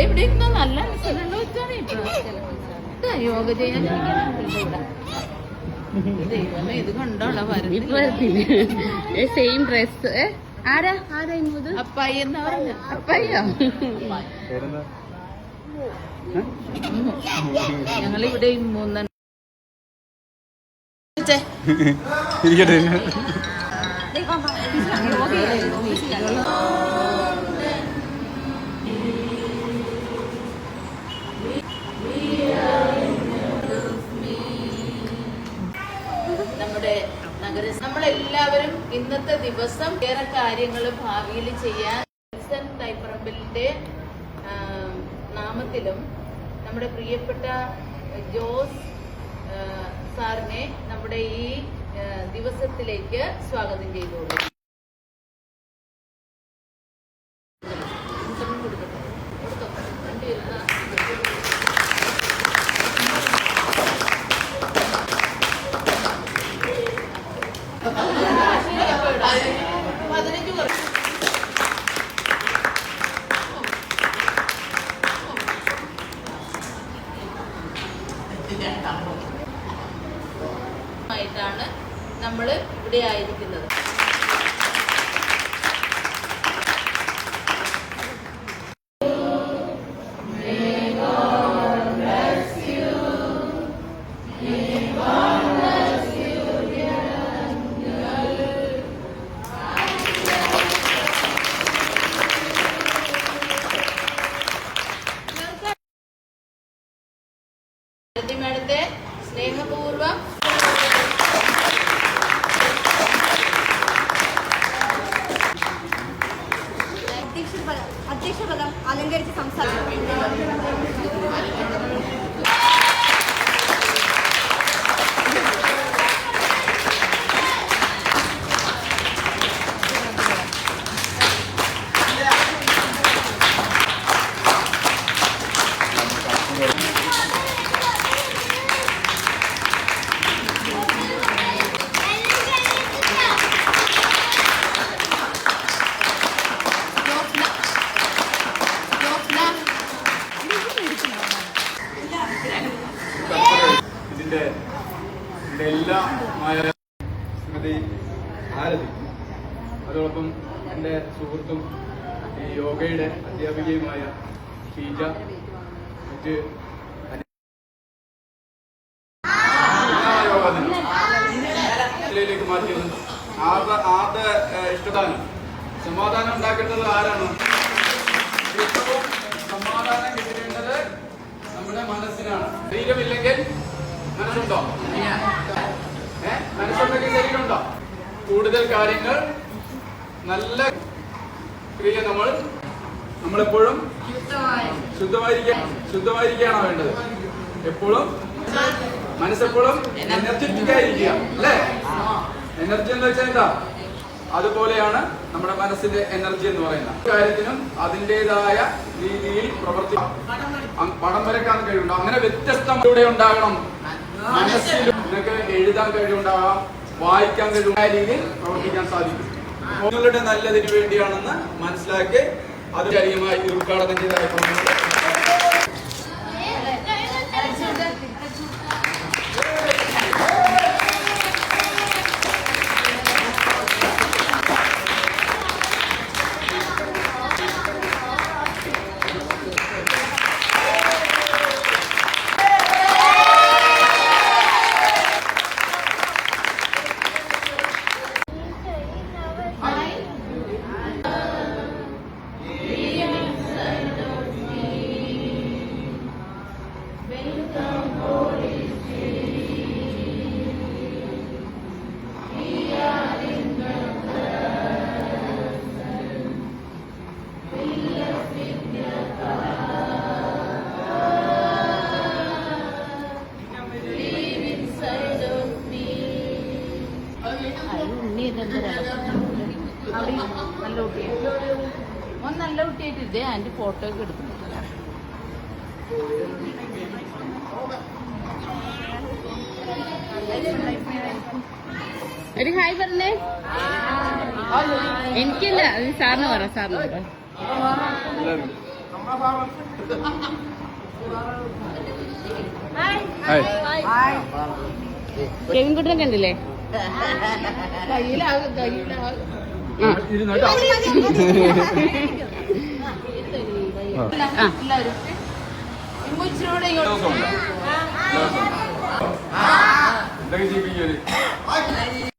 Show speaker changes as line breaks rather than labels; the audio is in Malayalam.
ഇവിടെ ഇരുന്നോ നല്ല അനുസരണ വെച്ചാണ് ഇപ്പൊ യോഗ ചെയ്യാൻ ദൈവമേ ഇത് കണ്ടോളാ
സെയിം ഡ്രസ്. ആരാ ഇന്നത്?
അപ്പായി എന്നാ പറഞ്ഞ.
അപ്പായിയോ?
ഞങ്ങളിവിടെ മൂന്നെണ്ണം നമ്മളെല്ലാവരും ഇന്നത്തെ ദിവസം ഏറെ കാര്യങ്ങൾ ഭാവിയിൽ ചെയ്യാൻ തൈപ്പറമ്പിലിന്റെ നാമത്തിലും നമ്മുടെ പ്രിയപ്പെട്ട ജോസ് സാറിനെ നമ്മുടെ ഈ ദിവസത്തിലേക്ക് സ്വാഗതം ചെയ്തോളൂ. ാണ് നമ്മൾ ഇവിടെ ആയിരിക്കുന്നത്. മേഡത്തെ സ്നേഹപൂർവ്വം
അധ്യക്ഷപദം അലങ്കരിച്ച് സംസാരിക്കും.
ഇതിന്റെ എല്ലാമായ ശ്രീമതി ഭാരതി, അതോടൊപ്പം എൻ്റെ സുഹൃത്തും ഈ യോഗയുടെ അധ്യാപികയുമായ ഷീജ, മറ്റ് യോഗത്തിലേക്ക് മാറ്റിയത് ആരുടെ ഇഷ്ടദാനം. സമാധാനം ഉണ്ടാക്കേണ്ടത് ആരാണ്? ഏറ്റവും സമാധാനം കിട്ടേണ്ടത് നമ്മുടെ മനസ്സിനാണ്. ശരീരമില്ലെങ്കിൽ മനസ്സുണ്ടോ? മനസ്സുണ്ടെങ്കിൽ ശരീരമുണ്ടോ? കൂടുതൽ കാര്യങ്ങൾ നല്ല ക്രിയ നമ്മളെപ്പോഴും ശുദ്ധമായിരിക്കുകയാണോ വേണ്ടത്? എപ്പോഴും മനസ്സെപ്പോഴും എനർജറ്റിക് ആയിരിക്കുക അല്ലേ? എനർജി എന്ന് വെച്ചാൽ എന്താ? അതുപോലെയാണ് നമ്മുടെ മനസ്സിന്റെ എനർജി എന്ന് പറയുന്നത്. കാര്യത്തിനും അതിൻ്റെതായ രീതിയിൽ പടം വരക്കാൻ കഴിവുണ്ടാവും. അങ്ങനെ വ്യത്യസ്തതയുടെ ഉണ്ടാകണം. മനസ്സിൽ നിങ്ങൾക്ക് എഴുതാൻ കഴിവുണ്ടാകാം, വായിക്കാൻ കഴിവുണ്ടായ രീതിയിൽ പ്രവർത്തിക്കാൻ സാധിക്കും. നിങ്ങളുടെ നല്ലതിനു വേണ്ടിയാണെന്ന് മനസ്സിലാക്കി അത് കാര്യമായി ഉദ്ഘാടനം ചെയ്ത
നല്ല കുട്ടിയായിട്ട് നല്ല കുട്ടിയായിട്ട് ഇതേ ആൻറ്റി ഫോട്ടോ ഒക്കെ എടുക്കുന്നു.
ഒരു ഹായ് പറഞ്ഞേ. എനിക്കില്ല, സാറിന് പറ. കെവിൻകുട്ടനെ കണ്ടില്ലേ?
ഇരുന്നോട്ടോ.
എല്ലാവരും
എന്തൊക്കെ ജീവിക്കും